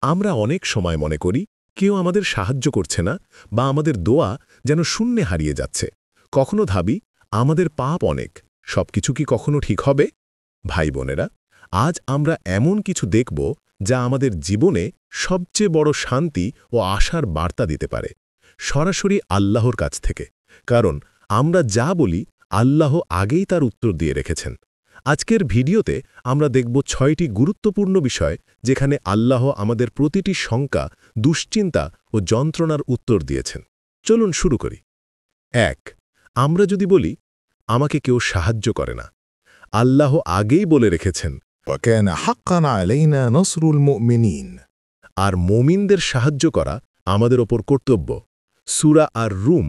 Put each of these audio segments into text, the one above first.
আমরা অনেক সময় মনে করি কেউ আমাদের সাহায্য করছে না বা আমাদের দোয়া যেন শূন্যে হারিয়ে যাচ্ছে। কখনো ভাবি আমাদের পাপ অনেক, সবকিছু কি কখনো ঠিক হবে? ভাই বোনেরা, আজ আমরা এমন কিছু দেখব যা আমাদের জীবনে সবচেয়ে বড় শান্তি ও আশার বার্তা দিতে পারে, সরাসরি আল্লাহর কাছ থেকে। কারণ আমরা যা বলি আল্লাহ আগেই তার উত্তর দিয়ে রেখেছেন। আজকের ভিডিওতে আমরা দেখব 6টি গুরুত্বপূর্ণ বিষয় যেখানে আল্লাহ আমাদের প্রতিটি শঙ্কা, দুশ্চিন্তা ও যন্ত্রণার উত্তর দিয়েছেন। চলুন শুরু করি। 1. আমরা যদি বলি আমাকে কেউ সাহায্য করে না, আল্লাহ আগেই বলে রেখেছেন وكان حقا علينا نصر المؤمنين। আর মুমিনদের সাহায্য করা আমাদের ওপর কর্তব্য। সূরা আর রুম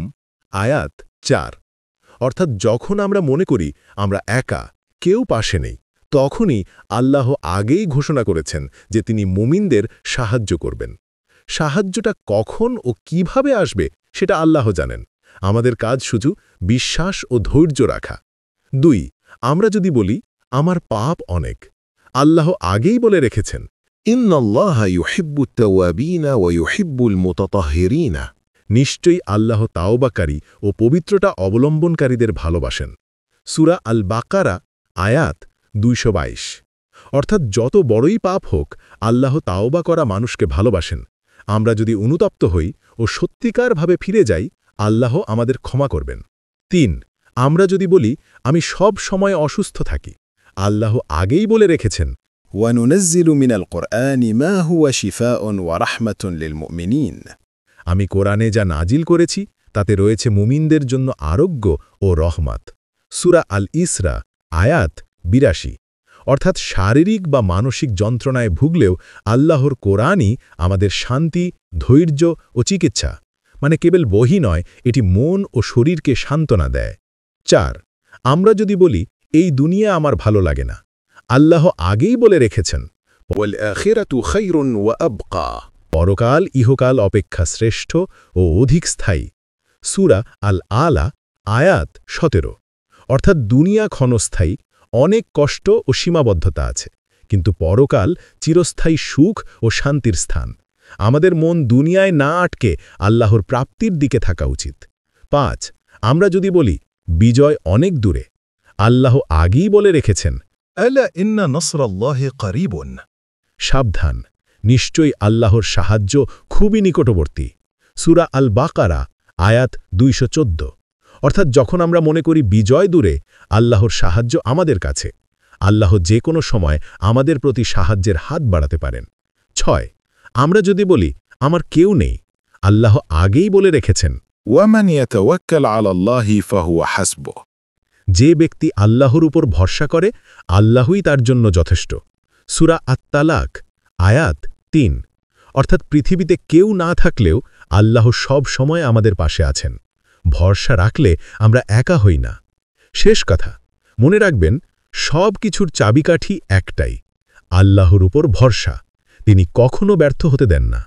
আয়াত 4। অর্থাৎ যখন আমরা মনে করি আমরা একা, কেউ পাশে নেই, তখনই আল্লাহ আগেই ঘোষণা করেছেন যে তিনি মুমিনদের সাহায্য করবেন। সাহায্যটা কখন ও কিভাবে আসবে সেটা আল্লাহ জানেন। আমাদের কাজ শুধু বিশ্বাস ও ধৈর্য রাখা। 2. আমরা যদি বলি আমার পাপ অনেক, আল্লাহ আগেই বলে রেখেছেন إن الله يحب التوابين ويحب المتطهرين। নিশ্চয়ই আল্লাহ তাওবাকারী ও পবিত্রতা অবলম্বনকারীদের ভালোবাসেন। সূরা আল বাকারা আয়াত 222। অর্থাৎ যত বড়ই পাপ হোক, আল্লাহ তাওবা করা মানুষকে ভালোবাসেন। আমরা যদি অনুতপ্ত হই ও সত্যিকারভাবে ফিরে যাই, আল্লাহ আমাদের ক্ষমা করবেন। 3. আমরা যদি বলি আমি সব সময় অসুস্থ থাকি, আল্লাহ আগেই বলে রেখেছেন وننزل من القرآن ما هو شفاء ورحمة للمؤمنين। আমি কোরআনে যা নাজিল করেছি তাতে রয়েছে মুমিনদের জন্য আরোগ্য ও রহমত। সূরা আল ইসরা আয়াত 82। অর্থাৎ শারীরিক বা মানসিক যন্ত্রণায় ভুগলেও আল্লাহর কোরআনই আমাদের শান্তি, ধৈর্য ও চিকিৎসা। মানে কেবল বহি নয়, এটি মন ও শরীরকে সান্ত্বনা দেয়। 4. আমরা যদি বলি এই দুনিয়া আমার ভালো লাগে না, আল্লাহ আগেই বলে রেখেছেন والآخرة خير وأبقى। পরকাল ইহকাল অপেক্ষা শ্রেষ্ঠ ও অধিক স্থায়ী। সূরা আল আলা আয়াত 17। অর্থাৎ দুনিয়া ক্ষণস্থায়ী, অনেক কষ্ট ও সীমাবদ্ধতা আছে, কিন্তু পরকাল চিরস্থায়ী সুখ ও শান্তির স্থান। আমাদের মন দুনিয়ায় না আটকে আল্লাহর প্রাপ্তির দিকে থাকা উচিত। 5. আমরা যদি বলি বিজয় অনেক দূরে, আল্লাহ আগেই বলে রেখেছেন ألا إن نصر الله قريب। সাবধান, নিশ্চয়ই আল্লাহর সাহায্য খুবই নিকটবর্তী। সূরা আল বাকারা আয়াত 214। অর্থাৎ যখন আমরা মনে করি বিজয় দূরে, আল্লাহর সাহায্য আমাদের কাছে। আল্লাহ যে কোনো সময় আমাদের প্রতি সাহায্যের হাত বাড়াতে পারেন। 6. আমরা যদি বলি আমার কেউ নেই, আল্লাহ আগেই বলে রেখেছেন ومن يتوكل على الله فهو حسبه। যে ব্যক্তি আল্লাহর উপর ভরসা করে, আল্লাহই তার জন্য যথেষ্ট। সূরা আত-তালাক আয়াত 3। অর্থাৎ পৃথিবীতে কেউ না থাকলেও আল্লাহ সব সময় আমাদের পাশে আছেন। ভরসা রাখলে আমরা একা হই না। শেষ কথা, মনে রাখবেন সব কিছুর চাবিকাঠি একটাই, আল্লাহর উপর ভরসা। তিনি কখনো ব্যর্থ হতে দেন না।